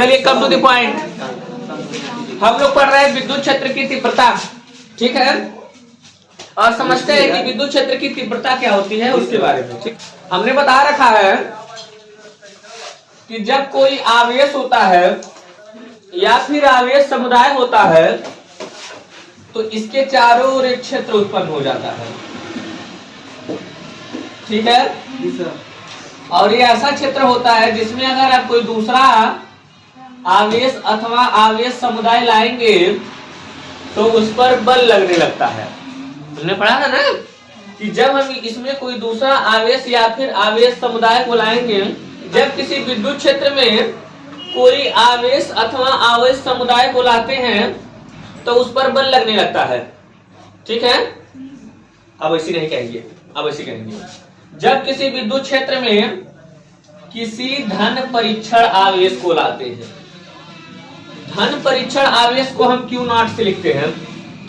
चलिए come to the point, हम लोग पढ़ रहे हैं विद्युत क्षेत्र की तीव्रता, ठीक है, और समझते हैं कि विद्युत क्षेत्र की तीव्रता क्या होती है उसके बारे में। ठीक, हमने बता रखा है कि जब कोई आवेश होता है या फिर आवेश समुदाय होता है तो इसके चारों ओर एक क्षेत्र उत्पन्न हो जाता है, ठीक है। और ये ऐसा क्षेत्र होता है जिसमें अगर आप कोई दूसरा आवेश अथवा आवेश समुदाय लाएंगे तो उस पर बल लगने लगता है। हमने पढ़ा था ना कि जब हम इसमें कोई दूसरा आवेश या फिर आवेश समुदाय को लाएंगे, जब किसी विद्युत क्षेत्र में कोई आवेश अथवा आवेश समुदाय को लाते हैं तो उस पर बल लगने लगता है, ठीक है। अब ऐसी नहीं कहेंगे, अब ऐसी कहेंगे जब किसी विद्युत क्षेत्र में किसी धन परीक्षण आवेश को लाते हैं। धन परीक्षण आवेश को हम क्यू नॉट से लिखते हैं।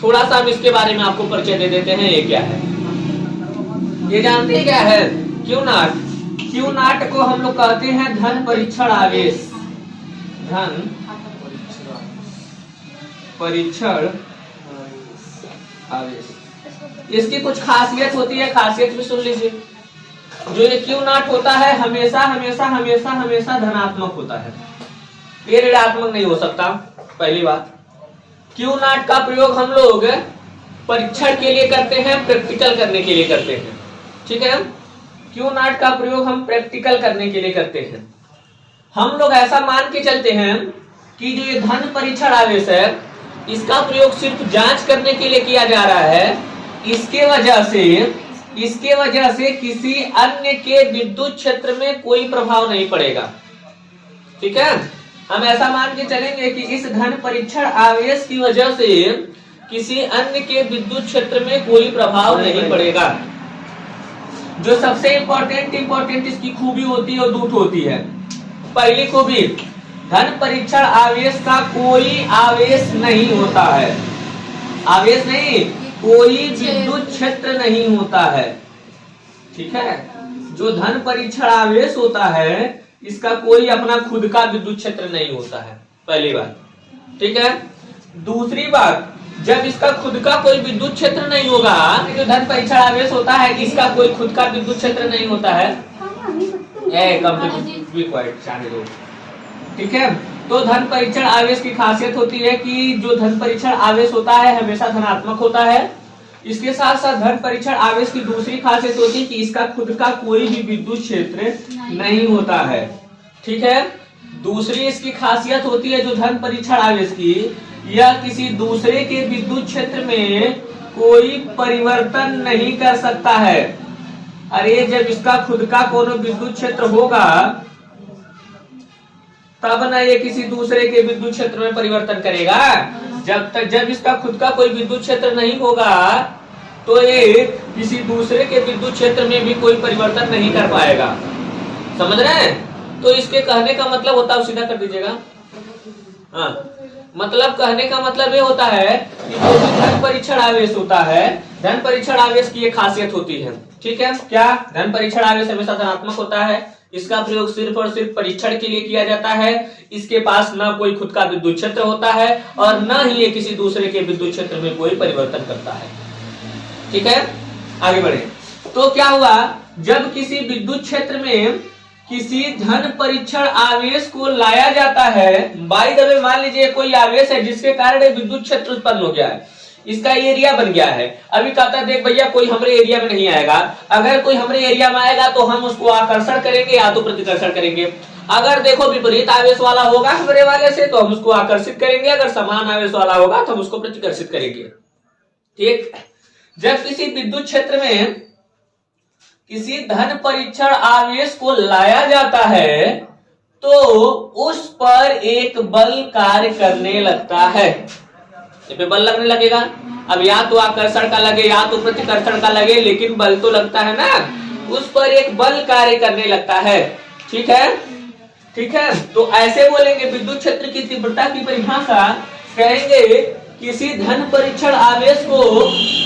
थोड़ा सा हम इसके बारे में आपको परिचय दे देते हैं। ये क्या है, ये जानते हैं क्या है? Q not. क्यू नॉट को हम लोग कहते हैं धन परीक्षण आवेश। धन परीक्षण आवेश, इसकी कुछ खासियत होती है, खासियत भी सुन लीजिए। जो ये क्यू नॉट होता है हमेशा हमेशा हमेशा हमेशा धनात्मक होता है, ये ऋणात्मक नहीं हो सकता। पहली बात, क्यू नॉट का प्रयोग हम लोग परीक्षण के लिए करते हैं, प्रैक्टिकल करने के लिए करते हैं, ठीक है। क्यू नॉट का प्रयोग हम प्रैक्टिकल करने के लिए करते हैं। हम लोग ऐसा मान के चलते हैं कि जो ये धन परीक्षण आवेश है इसका प्रयोग सिर्फ जांच करने के लिए किया जा रहा है। इसके वजह से किसी अन्य के विद्युत क्षेत्र में कोई प्रभाव नहीं पड़ेगा, ठीक है। हम ऐसा मान के चलेंगे कि इस धन परीक्षण आवेश की वजह से किसी अन्य के विद्युत क्षेत्र में कोई प्रभाव नहीं पड़ेगा। जो सबसे इंपॉर्टेंट इसकी खूबी होती है और दूत होती है। पहली खूबी, धन परीक्षण आवेश का कोई आवेश नहीं होता है, आवेश नहीं, कोई विद्युत क्षेत्र नहीं होता है, ठीक है। जो धन परीक्षण आवेश होता है इसका कोई अपना खुद का विद्युत क्षेत्र नहीं होता है, पहली बात, ठीक है। दूसरी बात, जब इसका खुद का कोई विद्युत क्षेत्र नहीं होगा, जो धन परीक्षण आवेश होता है इसका कोई खुद का विद्युत क्षेत्र नहीं होता है, ठीक है। तो धन परीक्षण आवेश की खासियत होती है कि जो धन परीक्षण आवेश होता है हमेशा धनात्मक होता है। इसके साथ साथ धन परीक्षण आवेश की दूसरी खासियत होती है कि इसका खुद का कोई भी विद्युत क्षेत्र नहीं होता है, ठीक है। दूसरी इसकी खासियत होती है जो धन परीक्षण आवेश की, यह किसी दूसरे के विद्युत क्षेत्र में कोई परिवर्तन नहीं कर सकता है। अरे जब इसका खुद का कोनो विद्युत क्षेत्र होगा तब ना ये किसी दूसरे के विद्युत क्षेत्र में परिवर्तन करेगा। जब इसका खुद का कोई विद्युत क्षेत्र नहीं होगा तो ये किसी दूसरे के विद्युत क्षेत्र में भी कोई परिवर्तन नहीं कर पाएगा, समझ रहे हैं। तो इसके कहने का मतलब होता है, सीधा कर दीजिएगा, हाँ, मतलब कहने का मतलब ये होता है कि जो भी धन परीक्षण आवेश होता है, धन परीक्षण आवेश की एक खासियत होती है, ठीक है। क्या? धन परीक्षण आवेश हमेशा धनात्मक होता है। इसका प्रयोग सिर्फ और सिर्फ परीक्षण के लिए किया जाता है। इसके पास न कोई खुद का विद्युत क्षेत्र होता है और न ही ये किसी दूसरे के विद्युत क्षेत्र में कोई परिवर्तन करता है, ठीक है। आगे बढ़े तो क्या हुआ, जब किसी विद्युत क्षेत्र में किसी धन परीक्षण आवेश को लाया जाता है, बाय द वे मान लीजिए कोई आवेश है जिसके कारण विद्युत क्षेत्र उत्पन्न हो गया है, इसका एरिया बन गया है। अभी कहता है देख भैया कोई हमारे एरिया में नहीं आएगा, अगर कोई हमारे एरिया में आएगा तो हम उसको आकर्षण करेंगे या तो प्रतिकर्षण करेंगे। अगर देखो विपरीत आवेश वाला होगा हमारे वाले से तो हम उसको आकर्षित करेंगे, अगर समान आवेश वाला होगा तो हम उसको प्रतिकर्षित करेंगे, ठीक। जब किसी विद्युत क्षेत्र में किसी धन परीक्षण आवेश को लाया जाता है तो उस पर एक बल कार्य करने लगता है। पे बल लगने लगेगा। अब या तो आकर्षण का लगे या तो प्रतिकर्षण का लगे, लेकिन बल तो लगता है ना, उस पर एक बल कार्य करने लगता है, ठीक है, ठीक है। तो ऐसे बोलेंगे विद्युत क्षेत्र की तीव्रता की परिभाषा, कहेंगे किसी धन परीक्षण आवेश को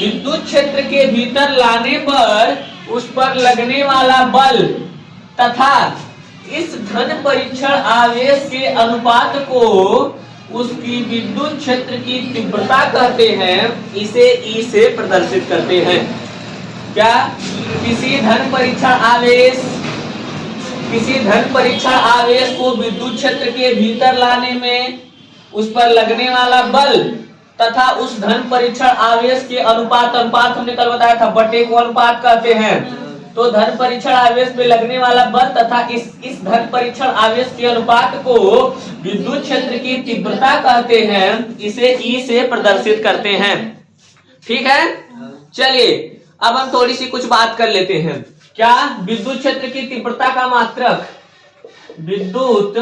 विद्युत क्षेत्र के भीतर लाने पर उस पर लगने वाला बल तथा इस धन परीक्षण आवेश के अनुपात को उसकी विद्युत क्षेत्र की तीव्रता कहते हैं, इसे ई से प्रदर्शित करते हैं। क्या? किसी धन परीक्षण आवेश को विद्युत क्षेत्र के भीतर लाने में उस पर लगने वाला बल तथा उस धन परीक्षण आवेश के अनुपात हमने कल बताया था, बटे को अनुपात कहते हैं। तो धन परीक्षण आवेश में लगने वाला बल तथा इस धन परीक्षण आवेश के अनुपात को विद्युत क्षेत्र की तीव्रता कहते हैं, इसे ई से प्रदर्शित करते हैं। ठीक है, चलिए अब हम थोड़ी सी कुछ बात कर लेते हैं। क्या? विद्युत क्षेत्र की तीव्रता का मात्रक, विद्युत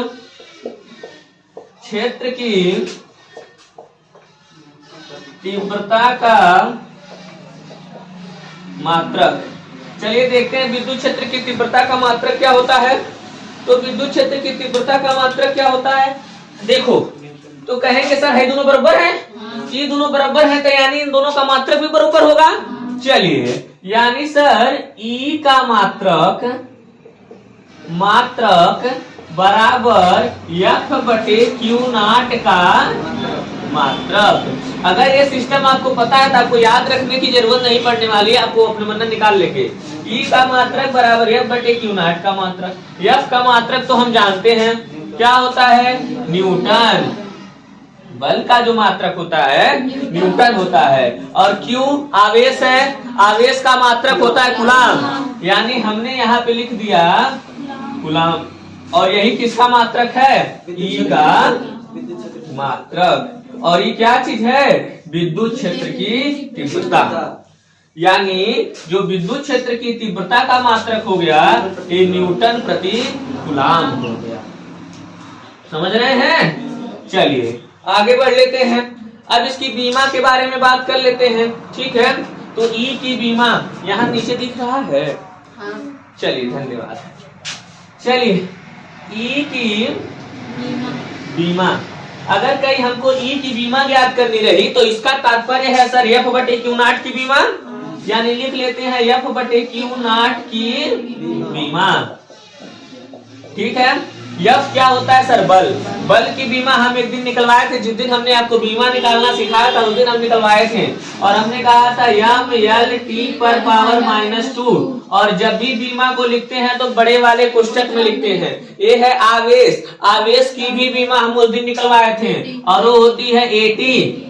क्षेत्र की तीव्रता का मात्रक। चलिए देखते हैं विद्युत क्षेत्र की तीव्रता का मात्रक क्या होता है। तो विद्युत क्षेत्र की तीव्रता का मात्रक क्या होता है? देखो, तो कहेंगे सर ये दोनों बराबर है, ये दोनों बराबर है, तो यानी इन दोनों का मात्रक भी बराबर होगा। चलिए, यानी सर ई का मात्रक बराबर एफ बटे क्यू नॉट का मात्रक। अगर ये सिस्टम आपको पता है तो आपको याद रखने की जरूरत नहीं पड़ने वाली है, आपको अपने मन में निकाल लेंगे। ई का मात्रक बराबर एफ बटे क्यू नॉट का मात्रक। एफ का मात्रक तो हम जानते हैं क्या होता है, न्यूटन। बल का जो मात्रक होता है न्यूटन होता है, और क्यू आवेश है, आवेश का मात्रक होता है कूलाम। यानी हमने यहाँ पे लिख दिया कूलाम, और यही किसका मात्रक है? ई का मात्रक। और ये क्या चीज है? विद्युत क्षेत्र की तीव्रता। यानी जो विद्युत क्षेत्र की तीव्रता का मात्रक हो गया ये न्यूटन प्रति कूलाम हो गया। समझ रहे हैं? चलिए आगे बढ़ लेते हैं। अब इसकी बीमा के बारे में बात कर लेते हैं। ठीक है, तो ई की बीमा यहाँ नीचे दिख रहा है। चलिए धन्यवाद। चलिए ई की बीमा, अगर कहीं हमको ई की बीमा ज्ञात करनी रही तो इसका तात्पर्य है सर एफ बटे क्यू नॉट की बीमा, यानी लिख लेते हैं एफ बटे क्यू नॉट की बीमा। ठीक है, एफ क्या होता है सर? बल। बल की बीमा हम एक दिन निकलवाए थे, जिस दिन हमने आपको बीमा निकालना सिखाया था उस दिन हम निकलवाए थे, और हमने कहा था एम एल टी पर पावर -2। और जब भी बीमा को लिखते हैं तो बड़े वाले कोष्टक में लिखते हैं। ये है आवेश, आवेश की भी बीमा हम उस दिन निकलवाए थे, और वो होती है एटी।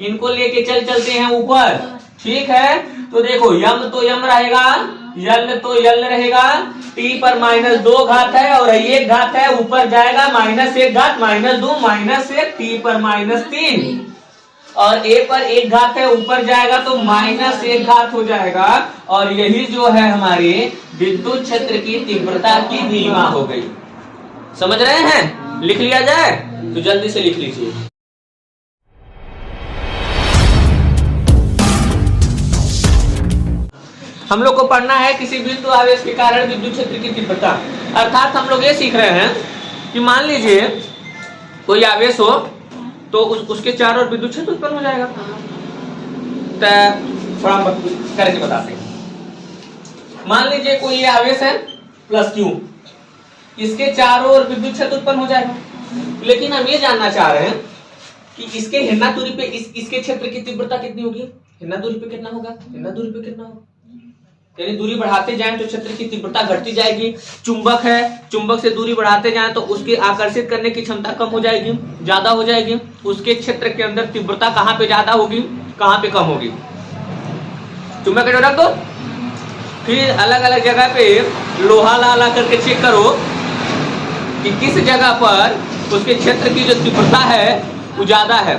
इनको लेके चलते हैं ऊपर। ठीक है, तो देखो यम तो यम रहेगा, यल तो यल रहेगा, टी पर -2 घात है और 1 घात है, ऊपर जाएगा -1 घात -2 -1, टी पर -3, और ए पर 1 घात है, ऊपर जाएगा तो -1 घात हो जाएगा। और यही जो है हमारी विद्युत क्षेत्र की तीव्रता की बीमा हो गई। समझ रहे हैं? लिख लिया जाए तो जल्दी से लिख लीजिए। हम लोग को पढ़ना है किसी बिंदु आवेश के कारण विद्युत क्षेत्र की तीव्रता। अर्थात हम लोग ये सीख रहे हैं कि मान लीजिए कोई आवेश हो तो उसके चारों ओर विद्युत क्षेत्र उत्पन्न हो जाएगा। तो थोड़ा करके बताते हैं। मान लीजिए कोई ये आवेश है प्लस क्यू, इसके चारों ओर विद्युत क्षेत्र उत्पन्न हो जाएगा। लेकिन हम ये जानना चाह रहे हैं कि इसके हिन्ना दूरी पे इसके क्षेत्र की तीव्रता कितनी होगी, हिन्ना दूरी पे कितना होगा, हिन्ना दूरी पे कितना होगा। यानी दूरी बढ़ाते जाएं तो क्षेत्र की तीव्रता घटती जाएगी। चुंबक है, चुंबक से दूरी बढ़ाते जाएं तो उसकी आकर्षित करने की क्षमता कम हो जाएगी, ज्यादा हो जाएगी। उसके क्षेत्र के अंदर तीव्रता कहाँ पे ज्यादा होगी, कहाँ पे कम होगी। चुंबक के रख दो, फिर अलग अलग जगह पे लोहा ला करके चेक करो कि किस जगह पर उसके क्षेत्र की जो तीव्रता है वो ज्यादा है,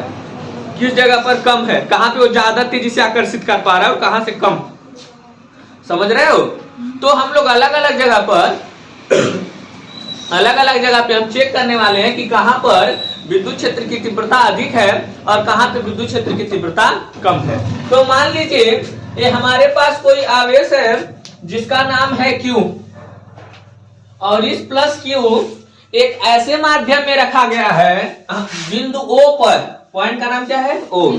किस जगह पर कम है, कहाँ पे वो ज्यादा तेजी से आकर्षित कर पा रहा है और कहाँ से कम। समझ रहे हो? तो हम लोग अलग अलग जगह पे हम चेक करने वाले हैं कि कहां पर विद्युत क्षेत्र की तीव्रता अधिक है और कहां पे विद्युत क्षेत्र की तीव्रता कम है। तो मान लीजिए ये हमारे पास कोई आवेश है जिसका नाम है Q, और इस प्लस Q एक ऐसे माध्यम में रखा गया है बिंदु O पर। पॉइंट का नाम क्या है? O।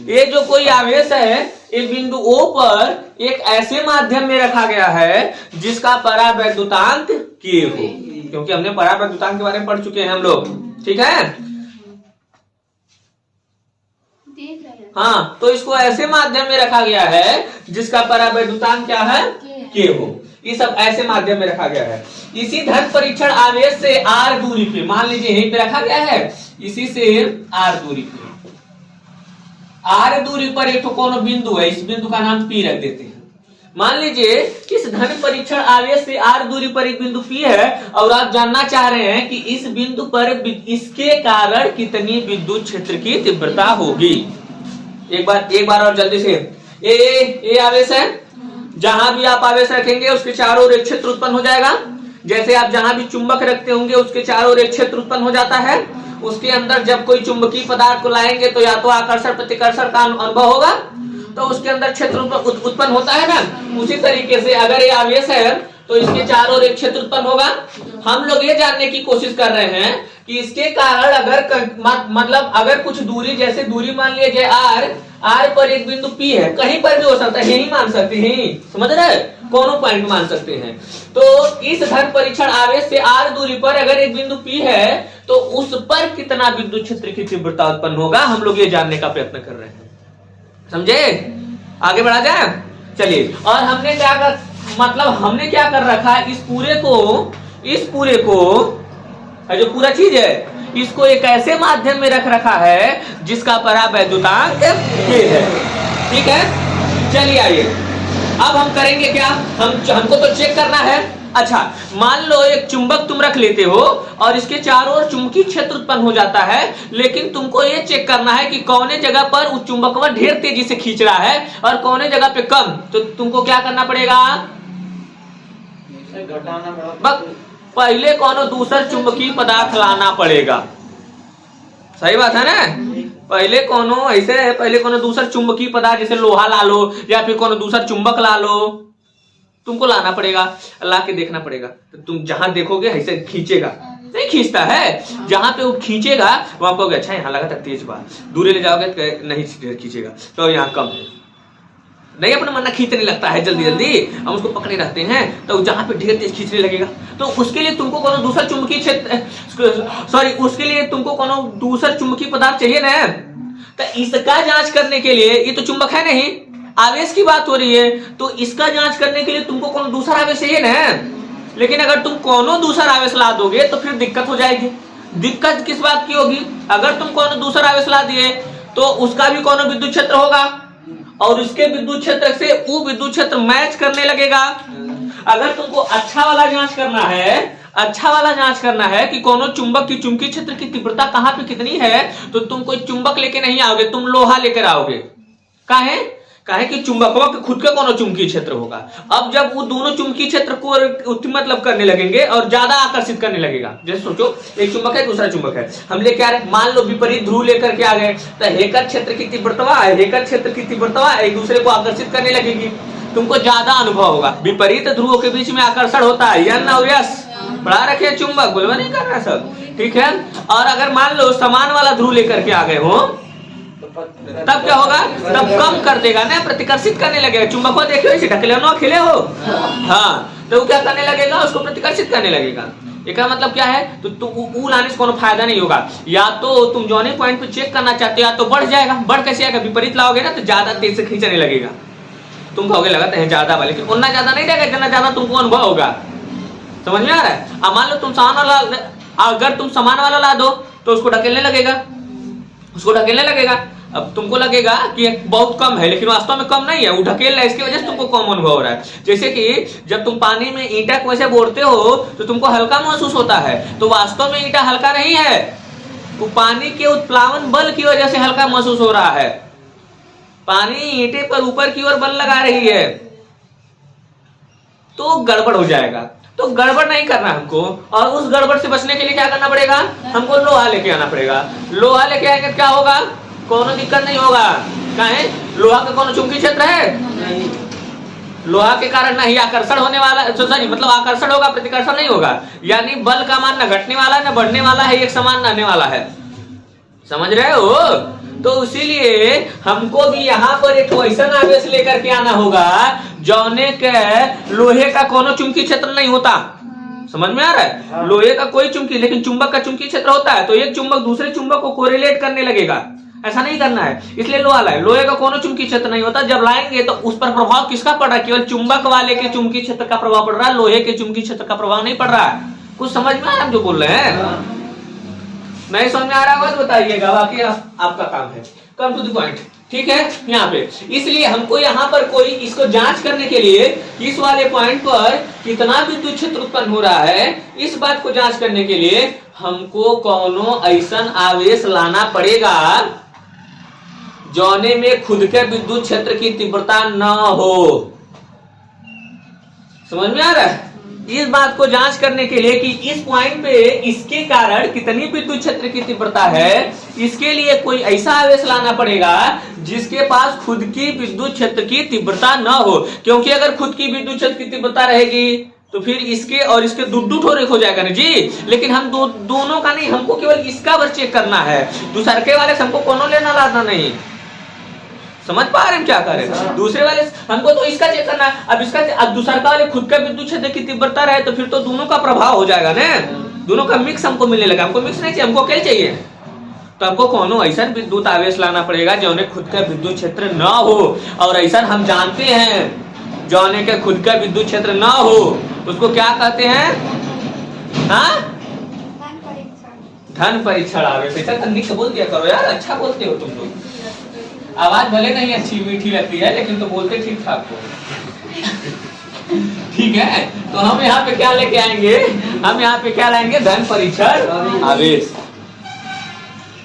ये जो कोई आवेश है ये बिंदु O पर एक ऐसे माध्यम में रखा गया है जिसका परावैद्युतांक K हो। क्योंकि हमने परावैद्युतांक के बारे में पढ़ चुके हैं हम लोग, ठीक है। हाँ, तो इसको ऐसे माध्यम में रखा गया है जिसका परावैद्युतांक क्या है, के हो। ये सब ऐसे माध्यम में रखा गया है। इसी धन परीक्षण आवेश से r दूरी पे, मान लीजिए यहीं पे रखा गया है, इसी से r दूरी पे, r दूरी पर एक कोनो बिंदु है, इस बिंदु का नाम P रख देते हैं। मान लीजिए इस धन परीक्षण आवेश से r दूरी पर एक बिंदु P है और आप जानना चाह रहे हैं कि इस बिंदु पर इसके कारण कितनी विद्युत क्षेत्र की तीव्रता होगी। एक बार और जल्दी से, ए आवेश है, जहां भी आप आवेश रखेंगे उसके चारों ओर एक क्षेत्र उत्पन्न हो जाएगा। जैसे आप जहां भी चुंबक रखते होंगे उसके चारों ओर एक क्षेत्र उत्पन्न हो जाता है। उसके अंदर जब कोई चुंबकीय पदार्थ को लाएंगे तो या तो आकर्षण प्रतिकर्षण का अनुभव होगा, तो उसके अंदर क्षेत्र उत्पन्न होता है ना। उसी तरीके से अगर ये आवेश है तो इसके चारों ओर एक क्षेत्र उत्पन्न होगा। हम लोग ये जानने की कोशिश कर रहे हैं कि इसके कारण अगर अगर कुछ दूरी, जैसे दूरी मान लीजिए r पर एक बिंदु P है, कहीं पर भी हो सकता है, यही मान सकते हैं, समझ रहे, कोनो पॉइंट मान सकते हैं। तो इस धन परीक्षण आवेश से r दूरी पर अगर एक बिंदु P है तो उस पर कितना विद्युत क्षेत्र की तीव्रता उत्पन्न होगा, हम लोग ये जानने का प्रयत्न कर रहे हैं। समझे, आगे बढ़ा जाए, चलिए। और हमने क्या कर रखा है, इस पूरे को जो पूरा चीज है इसको एक ऐसे माध्यम में रख रखा है जिसका परावैद्युतांक के है, ठीक है। चलिए आइए, अब हम करेंगे क्या, हमको तो चेक करना है। अच्छा, मान लो एक चुंबक तुम रख लेते हो और इसके चारों ओर चुंबकीय क्षेत्र उत्पन्न हो जाता है, लेकिन तुमको ये चेक करना है कि कौने जगह पर उस चुंबक में ढेर तेजी से खींच रहा है और कौने जगह पे कम। तो तुमको क्या करना पड़ेगा, पहले कोनो दूसरा चुंबकीय पदार्थ लाना पड़ेगा। सही बात है ना, पहले कोनो दूसरा चुंबकीय पदार्थ, जैसे लोहा ला लो या फिर कोनो दूसरा चुंबक ला लो, तुमको लाना पड़ेगा, ला के देखना पड़ेगा। तो तुम जहां देखोगे ऐसे खींचेगा, नहीं खींचता है, जहां पे वो खींचेगा वहां कहोगे अच्छा यहाँ लगा था तेज बात, दूर ले जाओगे तो नहीं खींचेगा, तो यहाँ कम है, नहीं अपना मन खींचने लगता है जल्दी हम उसको पकड़े रहते हैं, तो जहां पे ढेर तेज खींचने लगेगा। तो उसके लिए तुमको कोनो दूसरा चुंबकीय उसके लिए तुमको कोनो दूसरा चुंबकीय पदार्थ चाहिए ना। तो इसका जांच करने के लिए, ये तो चुंबक है नहीं, आवेश की बात हो रही है, तो इसका जांच करने के लिए तुमको कोनो दूसरा आवेश चाहिए ना। लेकिन अगर तुम कोनो दूसरा आवेश ला दोगे तो फिर दिक्कत हो जाएगी। दिक्कत किस बात की होगी, अगर तुम कोनो दूसरा आवेश ला दिए तो उसका भी कोनो विद्युत क्षेत्र होगा और इसके विद्युत क्षेत्र से वो विद्युत क्षेत्र मैच करने लगेगा। अगर तुमको अच्छा वाला जांच करना है कि कोनो चुंबक की चुंबकीय क्षेत्र की तीव्रता कहां पे कितनी है, तो तुम कोई चुंबक लेके नहीं आओगे, तुम लोहा लेकर आओगे। काहे कि चुंबकवा के खुद का कोनो चुंबकीय क्षेत्र होगा। अब जब वो दोनों चुंबकीय क्षेत्र को करने लगेंगे और ज्यादा आकर्षित करने लगेगा, जैसे सोचो एक चुंबक है दूसरा चुंबक है, हम लेके आ रहे, मान लो विपरीत ध्रुव लेकर के आ गए, तो हेकर क्षेत्र की तीव्रता एक दूसरे को आकर्षित करने लगेगी, तुमको ज्यादा अनुभव होगा। विपरीत ध्रुवों के बीच में आकर्षण होता है, यन और यस, पढ़ा रखे चुंबक, बोलवा नहीं कर रहा सब, ठीक है। और अगर मान लो समान वाला ध्रुव लेकर के आ गए हो तब क्या होगा, तब कम कर देगा ना, प्रतिकर्षित करने लगेगा। चुंबक को देखो इसे ढकलनो खेले हो, हाँ, तो क्या करने लगेगा, उसको प्रतिकर्षित करने लगेगा। इसका मतलब क्या है, तो ऊ लाने से कोनो फायदा नहीं होगा। या तो तुम जौने पॉइंट पे चेक करना चाहते हो या तो बढ़ जाएगा, बढ़ कैसे आएगा, विपरीत लाओगे ना तो ज्यादा तेज से खींचने लगेगा, तुम कहोगे लगाते हैं ज्यादा वाले, लेकिन उतना ज्यादा नहीं रहेगा जितना ज्यादा तुमको अनुभव होगा। समझ में आ रहा है। अब मान लो तुम अगर तुम समान वाला ला दो तो उसको ढकेलने लगेगा, अब तुमको लगेगा कि बहुत कम है, लेकिन वास्तव में कम नहीं है, वो ढकेल रहा है, इसकी वजह से तुमको कम अनुभव हो रहा है। जैसे कि जब तुम पानी में ईंटा को ऐसे बोरते हो तो तुमको हल्का महसूस होता है, तो वास्तव में ईंटा हल्का नहीं है, वो पानी के उत्प्लावन बल की वजह से हल्का महसूस हो रहा है। पानी ईंटे पर ऊपर की ओर बल लगा रही है तो गड़बड़ हो जाएगा। तो गड़बड़ नहीं करना हमको, और उस गड़बड़ से बचने के लिए क्या करना पड़ेगा, हमको लोहा लेके आना पड़ेगा। लोहा लेके आएंगे क्या होगा, कोनो दिक्कत नहीं होगा। काहे, लोहा का कोनो चुंबकीय क्षेत्र है, लोहा के कारण ना ही आकर्षण होने वाला, मतलब आकर्षण होगा, प्रतिकर्षण नहीं होगा। यानी बल का मान न घटने वाला न बढ़ने वाला है, एक समान रहने वाला है। समझ रहे हो। तो इसीलिए हमको भी यहाँ पर एक ऐसा आवेश लेकर के आना होगा जौने के लोहे का कोनो चुंबकीय क्षेत्र नहीं होता, समझ में आ रहा है? लोहे का कोई चुंबकीय, लेकिन चुंबक का चुंबकीय क्षेत्र होता है, तो एक चुंबक दूसरे चुंबक को कोरिलेट करने लगेगा, ऐसा नहीं करना है, इसलिए लोहा लाए। लोहे का कोनो चुंबकीय क्षेत्र नहीं होता, जब लाएंगे तो उस पर प्रभाव किसका पड़ रहा है? केवल चुंबक वाले के चुंबकीय क्षेत्र का प्रभाव पड़ रहा है, लोहे के चुंबकीय क्षेत्र का प्रभाव नहीं पड़ रहा है। कुछ समझ में आ रहा है जो बोल रहे हैं? नहीं समझ में आ रहा होगा तो बताइएगा, बाकी आपका काम है। कम टू द पॉइंट, ठीक है? यहाँ पे इसलिए हमको यहाँ पर कोई इसको जांच करने के लिए इस वाले पॉइंट पर कितना विद्युत क्षेत्र उत्पन्न हो रहा है, इस बात को जांच करने के लिए हमको कोनो ऐसा आवेश लाना पड़ेगा जौने में खुद के विद्युत क्षेत्र की तीव्रता न हो। समझ में आ रहा है? इस बात को जांच करने के लिए कि इस पॉइंट पे इसके कारण कितनी विद्युत क्षेत्र की तीव्रता है, इसके लिए कोई ऐसा आवेश लाना पड़ेगा जिसके पास खुद की विद्युत क्षेत्र की तीव्रता न हो। क्योंकि अगर खुद की विद्युत क्षेत्र की तीव्रता रहेगी तो फिर इसके और इसके दो ठोरे हो जाएगा ना जी। लेकिन हम दोनों का नहीं, हमको केवल इसका बस चेक करना है, दूसरे वाले से हमको कोनो लेना लाना नहीं। समझ पा रहे हैं क्या कर रहे हैं? दूसरे वाले हमको तो इसका चेक करना है, अब इसका अब दूसरा वाले खुद का विद्युत क्षेत्र की तीव्रता रहे तो फिर तो दोनों का प्रभाव हो जाएगा ना, दोनों का मिक्स हमको मिलने लगा। हमको मिक्स नहीं चाहिए, हमको क्या चाहिए? तो हमको कोनो ऐसा विद्युत आवेश लाना पड़ेगा जौने खुद का विद्युत क्षेत्र न हो, और ऐसा हम जानते हैं जौने के खुद का विद्युत क्षेत्र न हो उसको क्या कहते हैं? हाँ, धन परीक्षण आवेश। ऐसा तकनीक बोल दिया करो यार, अच्छा बोलते हो तुम लोग। आवाज भले नहीं अच्छी मीठी लगती है लेकिन तो बोलते ठीक ठाक हो। ठीक है, तो हम यहाँ पे क्या लेके आएंगे? हम यहाँ पे क्या लाएंगे? धन परीक्षण आवेश।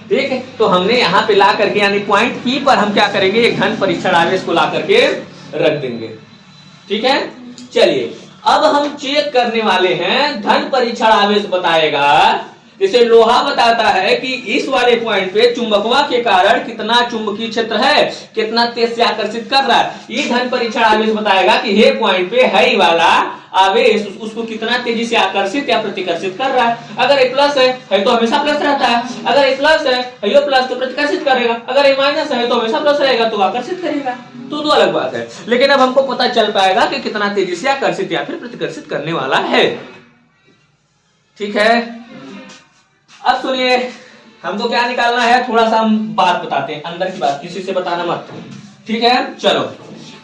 ठीक है, तो हमने यहाँ पे ला करके यानी पॉइंट पी पर हम क्या करेंगे? एक धन परीक्षण आवेश को ला करके रख देंगे। ठीक है, चलिए अब हम चेक करने वाले हैं धन परीक्षण आवेश बताएगा। जैसे लोहा बताता है कि इस वाले पॉइंट पे चुंबकवा के कारण कितना चुंबकीय क्षेत्र है, कितना तेज से आकर्षित कर रहा है। ये धन परीक्षण आवेश बताएगा कि ये पॉइंट पे है वाला आवेश उसको कितना तेजी से आकर्षित या प्रतिकर्षित कर रहा है। अगर ये प्लस है तो हमेशा प्लस रहता है, अगर ये प्लस है ये प्लस तो प्रतिकर्षित करेगा, अगर ये माइनस है तो हमेशा प्लस रहेगा तो आकर्षित करेगा। तो दो अलग बात है, लेकिन अब हमको पता चल पाएगा कि कितना तेजी से आकर्षित या फिर प्रतिकर्षित करने वाला है। ठीक है, अब सुनिए हमको क्या निकालना है, थोड़ा सा हम बात बताते हैं, अंदर की बात, किसी से बताना मत। ठीक है, चलो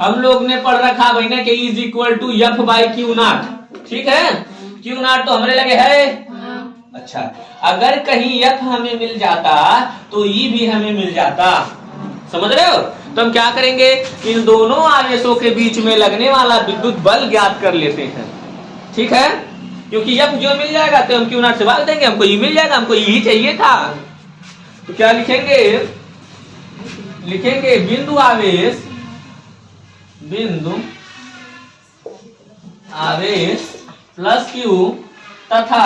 हम लोग ने पढ़ रखा भाई ना कि is equal to F by Q naught. ठीक है, क्यू नॉट तो हमारे लगे है। अच्छा, अगर कहीं एफ हमें मिल जाता तो ई भी हमें मिल जाता। समझ रहे हो? तो हम क्या करेंगे? इन दोनों आवेशों के बीच में लगने वाला विद्युत बल ज्ञात कर लेते हैं। ठीक है, क्योंकि एफ जो मिल जाएगा तो हम क्यू नॉट से भाग देंगे, हमको ई मिल जाएगा, हमको ई चाहिए था। तो क्या लिखेंगे? लिखेंगे बिंदु आवेश, बिंदु आवेश प्लस क्यू तथा,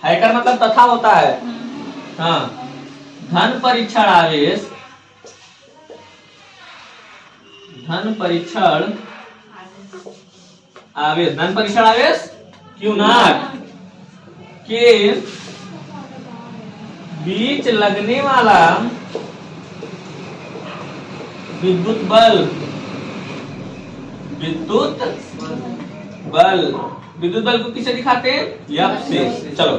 हैकर मतलब तथा होता है, हाँ, धन परीक्षण आवेश, धन परीक्षण आवेश, धन परीक्षण आवेश क्यू नॉट के बीच लगने वाला विद्युत बल, विद्युत बल, विद्युत बल को किसे दिखाते हैं? एफ से। चलो,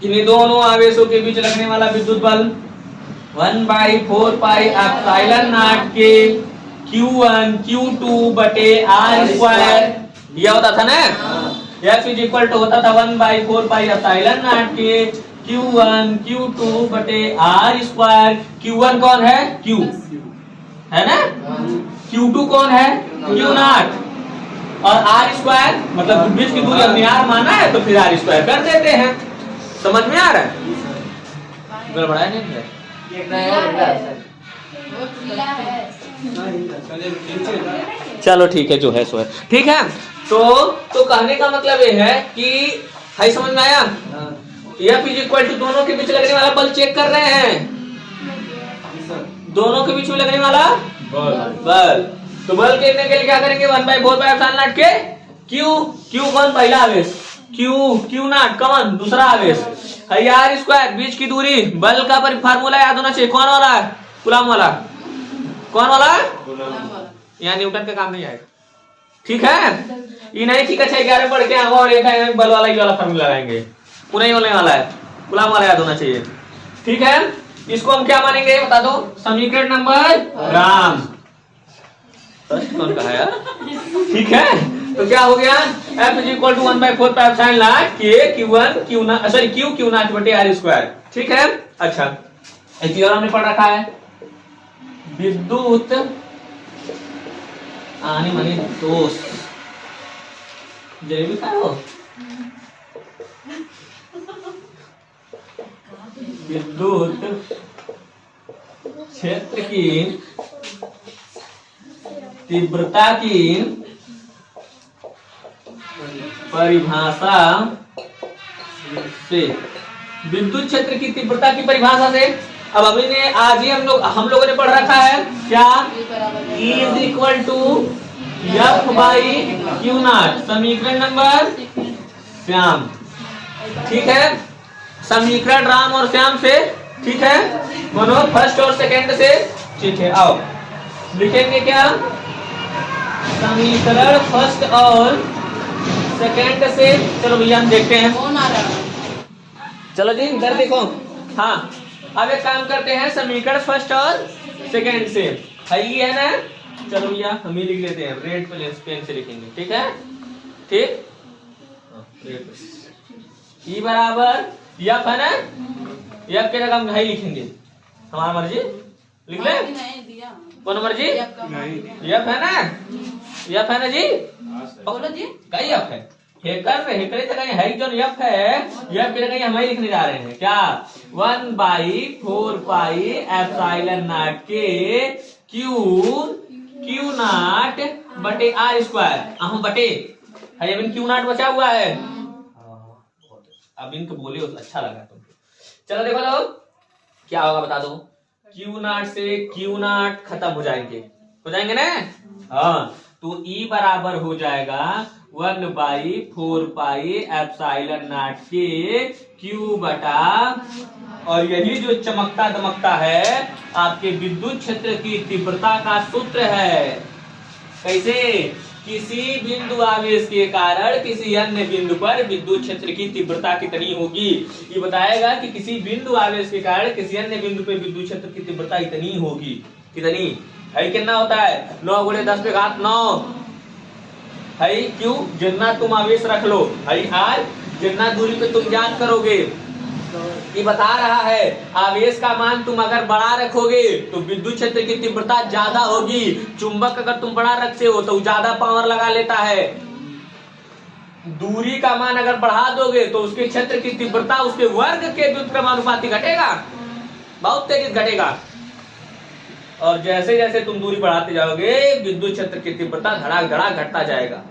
इन दोनों आवेशों के बीच लगने वाला विद्युत बल 1/4 पाई एप्सिलॉन नॉट के Q1 Q2 बटे R स्क्वायर, यह होता था ना। F इज इक्वल टू होता था 1/4 पाई एप्सिलॉन नॉट के Q1 Q2 बटे R स्क्वायर। Q1 कौन है? Q है ना, Q2 कौन है? Q नॉट, और R स्क्वायर मतलब बीच की दूरी हमने R माना है तो फिर R स्क्वायर कर देते हैं। समझ में आ रहा है? गड़बड़ा नहीं है? चलो ठीक है, जो है सो है। ठीक है, तो कहने का मतलब ये है कि हाई समझ में आया? F इज इक्वल टू दोनों के बीच लगने वाला बल चेक कर रहे हैं, दोनों के बीच में लगने वाला बल। तो बल गिरने के लिए क्या करेंगे? 1/4 पाई एप्सिलॉन नॉट के Q कौन? पहला आवेश, Q नॉट कौन? दूसरा आवेश, R स्क्वायर बीच की दूरी, बल का फार्मूला याद होना चाहिए, कौन वाला है? कूलम वाला। कौन वाला? यहाँ न्यूटन का काम नहीं आएगा। ठीक है, ये नहीं कि कक्षा 11 पढ़ के हम और एक बल वाला ये वाला फॉर्मूला लगाएंगे, नहीं होने वाला है, गुलाम वाला याद होना चाहिए। ठीक है, इसको हम क्या मानेंगे बता दो, समीकरण नंबर राम कौन कहा यार। ठीक है, तो क्या हो गया, F = 1/4 pi epsilon not K Q1 Q not sorry Q Q not बटे R स्क्वायर। ठीक है, अच्छा एक थ्योरम हमने पढ़ रखा है, विद्युत आनी मानी दोष जरूरी क्या हो, विद्युत क्षेत्र की तीव्रता की परिभाषा से, विद्युत क्षेत्र की तीव्रता की परिभाषा से। अब अभी ने आज ही हम लोगों ने पढ़ रखा है क्या, E = F/Q0 समीकरण नंबर श्याम। ठीक है, समीकरण राम और श्याम से। ठीक है, दोनों फर्स्ट और सेकंड से। ठीक है, आओ लिखेंगे क्या, समीकरण फर्स्ट और सेकंड से। चलो भैया हम देखते हैं, चलो जी इधर देखो। हाँ, अब एक काम करते हैं, समीकरण फर्स्ट और सेकंड से है ये है ना। चलो भैया हम ही लिख लेते हैं, रेड पेन से लिखेंगे। ठीक है, ठीक, ई बराबर F है ना, F के जगह हम है लिखेंगे, हमारा मर्जी लिख ले, कौन मर्जी, F है ना, F है ना जी, बोलो जी कई F है, हेकर जगह है जो F है, F की जगह हम ही लिखने जा रहे हैं क्या, 1/4 pi epsilon not K Q not बटे R स्क्वायर। हम बटे है, अब Q नॉट बचा हुआ है, अब इनको बोले अच्छा लगा तुमको। चलो देखो लोग क्या होगा बता दो, Q नॉट से Q नॉट खत्म हो जाएंगे ना। हाँ, तो E बराबर हो जाएगा 1/4 pi epsilon not K Q बटा, और यही जो चमकता दमकता है आपके विद्युत क्षेत्र की तीव्रता का सूत्र है। कैसे, किसी बिंदु आवेश के कारण किसी अन्य बिंदु पर विद्युत क्षेत्र की तीव्रता कितनी होगी। ये बताएगा कि किसी बिंदु आवेश के कारण किसी अन्य बिंदु पर विद्युत क्षेत्र की तीव्रता इतनी होगी। कितनी है, कितना होता है 9 × 10⁹ है। क्यों, जितना तुम आवेश रख लो है R, जितना दूरी पे तुम ज्ञात करोगे। ये बता रहा है आवेश का मान तुम अगर बड़ा रखोगे तो विद्युत क्षेत्र की तीव्रता ज्यादा होगी। चुंबक अगर तुम बड़ा रखते हो तो ज्यादा पावर लगा लेता है। दूरी का मान अगर बढ़ा दोगे तो उसके क्षेत्र की तीव्रता उसके वर्ग के व्युत्क्रमानुपाती घटेगा, बहुत तेजी घटेगा। और जैसे जैसे तुम दूरी बढ़ाते जाओगे विद्युत क्षेत्र की तीव्रता धड़ाक धड़ाक घटता जाएगा।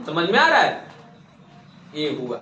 समझ में आ रहा है, ये हुआ।